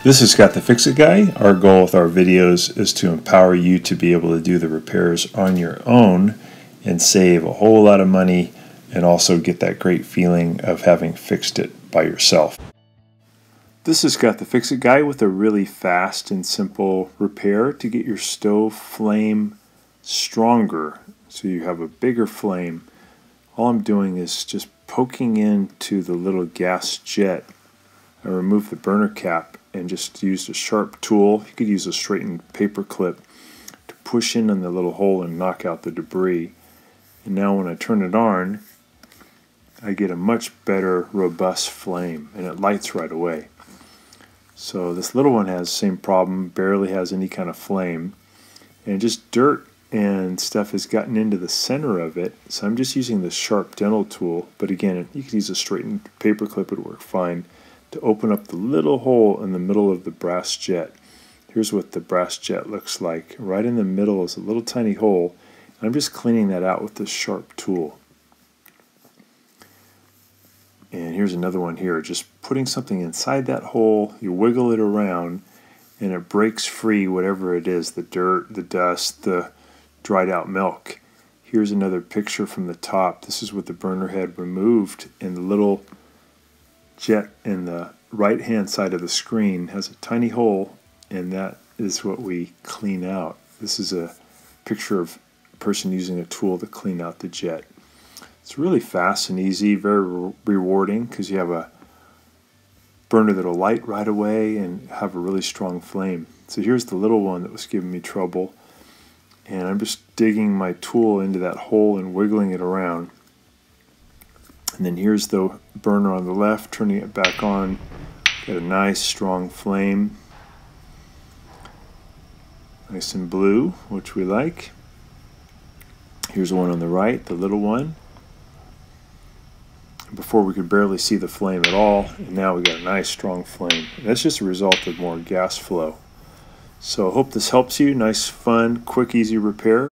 This is Scott the Fix-It Guy. Our goal with our videos is to empower you to be able to do the repairs on your own and save a whole lot of money and also get that great feeling of having fixed it by yourself. This is Scott the Fix-It Guy with a really fast and simple repair to get your stove flame stronger so you have a bigger flame. All I'm doing is just poking into the little gas jet. I removed the burner cap and just used a sharp tool. You could use a straightened paper clip to push in the little hole and knock out the debris. And now when I turn it on, I get a much better robust flame and it lights right away. So this little one has the same problem, barely has any kind of flame, and just dirt and stuff has gotten into the center of it. So I'm just using the sharp dental tool, but again, you could use a straightened paper clip, it would work fine, to open up the little hole in the middle of the brass jet. Here's what the brass jet looks like. Right in the middle is a little tiny hole. I'm just cleaning that out with this sharp tool. And here's another one here. Just putting something inside that hole, you wiggle it around, and it breaks free whatever it is, the dirt, the dust, the dried out milk. Here's another picture from the top. This is what the burner had removed, and the little jet in the right hand side of the screen has a tiny hole, and that is what we clean out. This is a picture of a person using a tool to clean out the jet. It's really fast and easy, very rewarding because you have a burner that'll light right away and have a really strong flame. So here's the little one that was giving me trouble, and I'm just digging my tool into that hole and wiggling it around. And then here's the burner on the left, turning it back on. Got a nice strong flame. Nice and blue, which we like. Here's the one on the right, the little one. Before we could barely see the flame at all, and now we got a nice strong flame. And that's just a result of more gas flow. So I hope this helps you. Nice, fun, quick, easy repair.